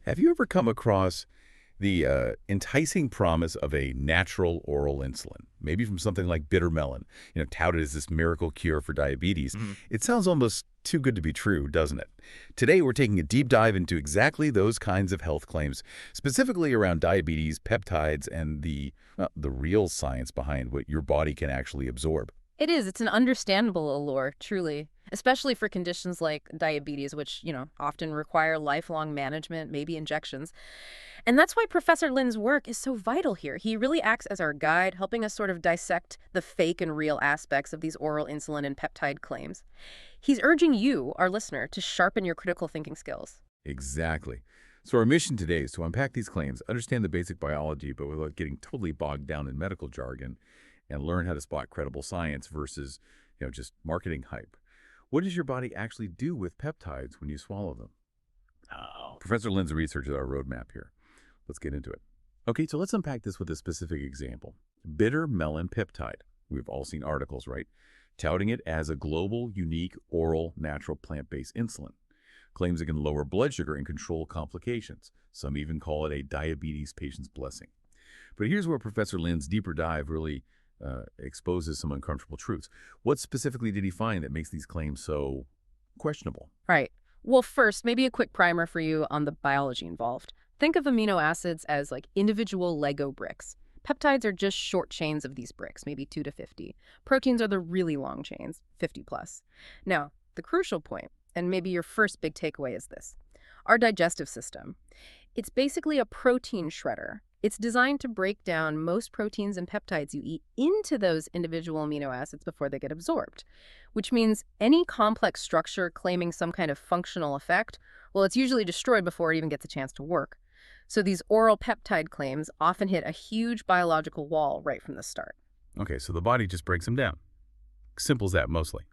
Have you ever come across the enticing promise of a natural oral insulin, maybe from something like bitter melon, touted as this miracle cure for diabetes? Mhm. It sounds almost too good to be true, doesn't it? Today, we're taking a deep dive into exactly those kinds of health claims, specifically around diabetes, peptides, and the real science behind what your body can actually absorb. It is. It's an understandable allure, truly, especially for conditions like diabetes, which, often require lifelong management, maybe injections. And that's why Professor Lin's work is so vital here. He really acts as our guide, helping us sort of dissect the fake and real aspects of these oral insulin and peptide claims. He's urging you, our listener, to sharpen your critical thinking skills. Exactly. So our mission today is to unpack these claims, understand the basic biology, but without getting totally bogged down in medical jargon, and learn how to spot credible science versus, just marketing hype. What does your body actually do with peptides when you swallow them? Oh. Professor Lin's research is our roadmap here. Let's get into it. Okay, so let's unpack this with a specific example. Bitter melon peptide. We've all seen articles, right? Touting it as a global, unique, oral, natural plant-based insulin. Claims it can lower blood sugar and control complications. Some even call it a diabetes patient's blessing. But here's where Professor Lin's deeper dive really exposes some uncomfortable truths. What specifically did he find that makes these claims so questionable? Right. Well, first, maybe a quick primer for you on the biology involved. Think of amino acids as like individual Lego bricks. Peptides are just short chains of these bricks, maybe 2 to 50. Proteins are the really long chains, 50 plus. Now, the crucial point, and maybe your first big takeaway is this. Our digestive system, it's basically a protein shredder. It's designed to break down most proteins and peptides you eat into those individual amino acids before they get absorbed, which means any complex structure claiming some kind of functional effect, well, it's usually destroyed before it even gets a chance to work. So these oral peptide claims often hit a huge biological wall right from the start. Okay, so the body just breaks them down. Simple as that, mostly.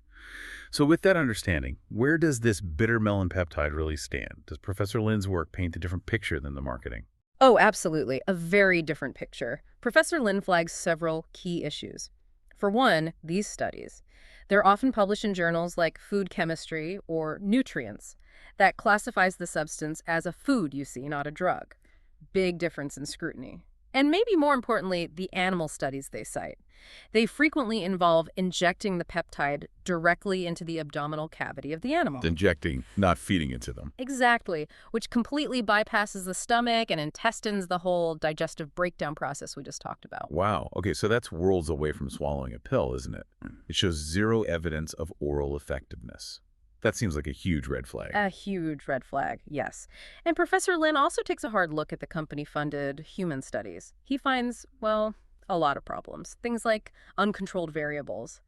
So with that understanding, where does this bitter melon peptide really stand? Does Professor Lin's work paint a different picture than the marketing? Oh, absolutely. A very different picture. Professor Lin flags several key issues. For one, these studies. They're often published in journals like Food Chemistry or Nutrients that classifies the substance as a food, you see, not a drug. Big difference in scrutiny. And maybe more importantly, the animal studies they cite. They frequently involve injecting the peptide directly into the abdominal cavity of the animal. Injecting, not feeding it to them. Exactly, which completely bypasses the stomach and intestines, the whole digestive breakdown process we just talked about. Wow. Okay, so that's worlds away from swallowing a pill, isn't it? It shows zero evidence of oral effectiveness. That seems like a huge red flag. A huge red flag, yes. And Professor Lin also takes a hard look at the company-funded human studies. He finds, well, a lot of problems. Things like uncontrolled variables.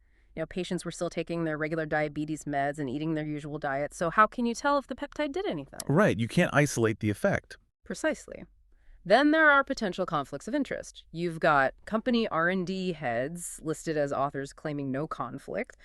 Patients were still taking their regular diabetes meds and eating their usual diet, so how can you tell if the peptide did anything? Right, you can't isolate the effect. Precisely. Then there are potential conflicts of interest. You've got company R&D heads listed as authors claiming no conflict.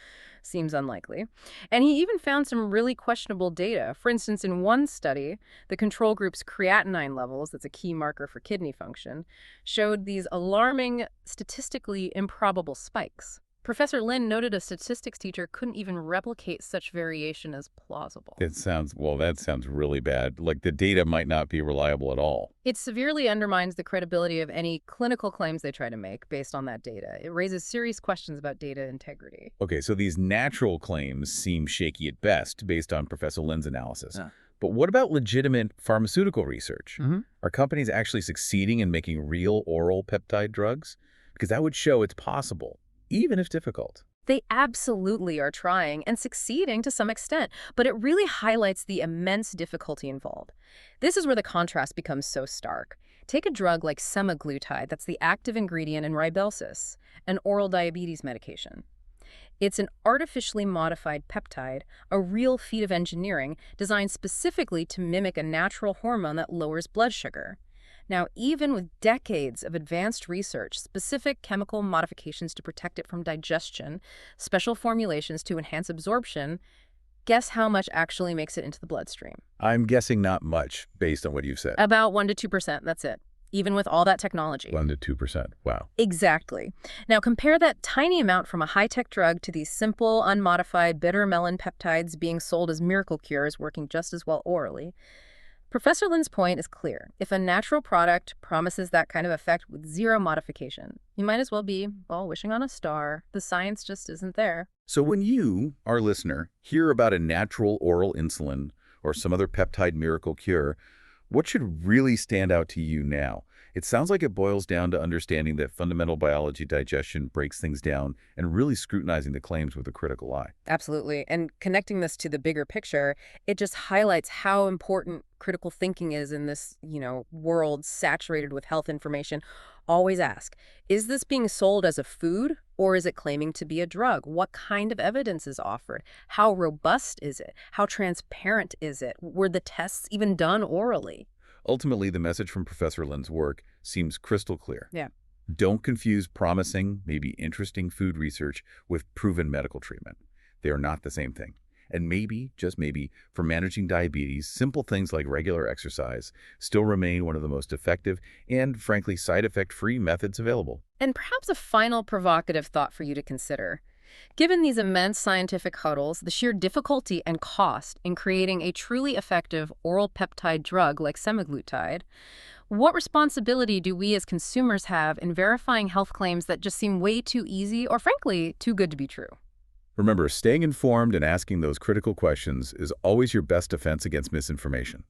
Seems unlikely. And he even found some really questionable data. For instance, in one study, the control group's creatinine levels, that's a key marker for kidney function, showed these alarming, statistically improbable spikes. Professor Lin noted a statistics teacher couldn't even replicate such variation as plausible. That sounds really bad. Like the data might not be reliable at all. It severely undermines the credibility of any clinical claims they try to make based on that data. It raises serious questions about data integrity. Okay, so these natural claims seem shaky at best based on Professor Lin's analysis. Yeah. But what about legitimate pharmaceutical research? Mm-hmm. Are companies actually succeeding in making real oral peptide drugs? Because that would show it's possible, even if difficult. They absolutely are trying and succeeding to some extent, but it really highlights the immense difficulty involved. This is where the contrast becomes so stark. Take a drug like semaglutide, that's the active ingredient in Rybelsus, an oral diabetes medication. It's an artificially modified peptide, a real feat of engineering designed specifically to mimic a natural hormone that lowers blood sugar. Now, even with decades of advanced research, specific chemical modifications to protect it from digestion, special formulations to enhance absorption, guess how much actually makes it into the bloodstream? I'm guessing not much, based on what you've said. About 1 to 2%, that's it. Even with all that technology. 1 to 2%. Wow. Exactly. Now compare that tiny amount from a high-tech drug to these simple, unmodified bitter melon peptides being sold as miracle cures working just as well orally. Professor Lin's point is clear. If a natural product promises that kind of effect with zero modification, you might as well be, well, wishing on a star. The science just isn't there. So when you, our listener, hear about a natural oral insulin or some other peptide miracle cure, what should really stand out to you now? It sounds like it boils down to understanding that fundamental biology digestion breaks things down and really scrutinizing the claims with a critical eye. Absolutely. And connecting this to the bigger picture, it just highlights how important critical thinking is in this, world saturated with health information. Always ask, is this being sold as a food or is it claiming to be a drug? What kind of evidence is offered? How robust is it? How transparent is it? Were the tests even done orally? Ultimately, the message from Professor Lin's work seems crystal clear. Yeah. Don't confuse promising, maybe interesting food research with proven medical treatment. They are not the same thing. And maybe, just maybe, for managing diabetes, simple things like regular exercise still remain one of the most effective and, frankly, side effect-free methods available. And perhaps a final provocative thought for you to consider. Given these immense scientific hurdles, the sheer difficulty and cost in creating a truly effective oral peptide drug like semaglutide, what responsibility do we as consumers have in verifying health claims that just seem way too easy or, frankly, too good to be true? Remember, staying informed and asking those critical questions is always your best defense against misinformation.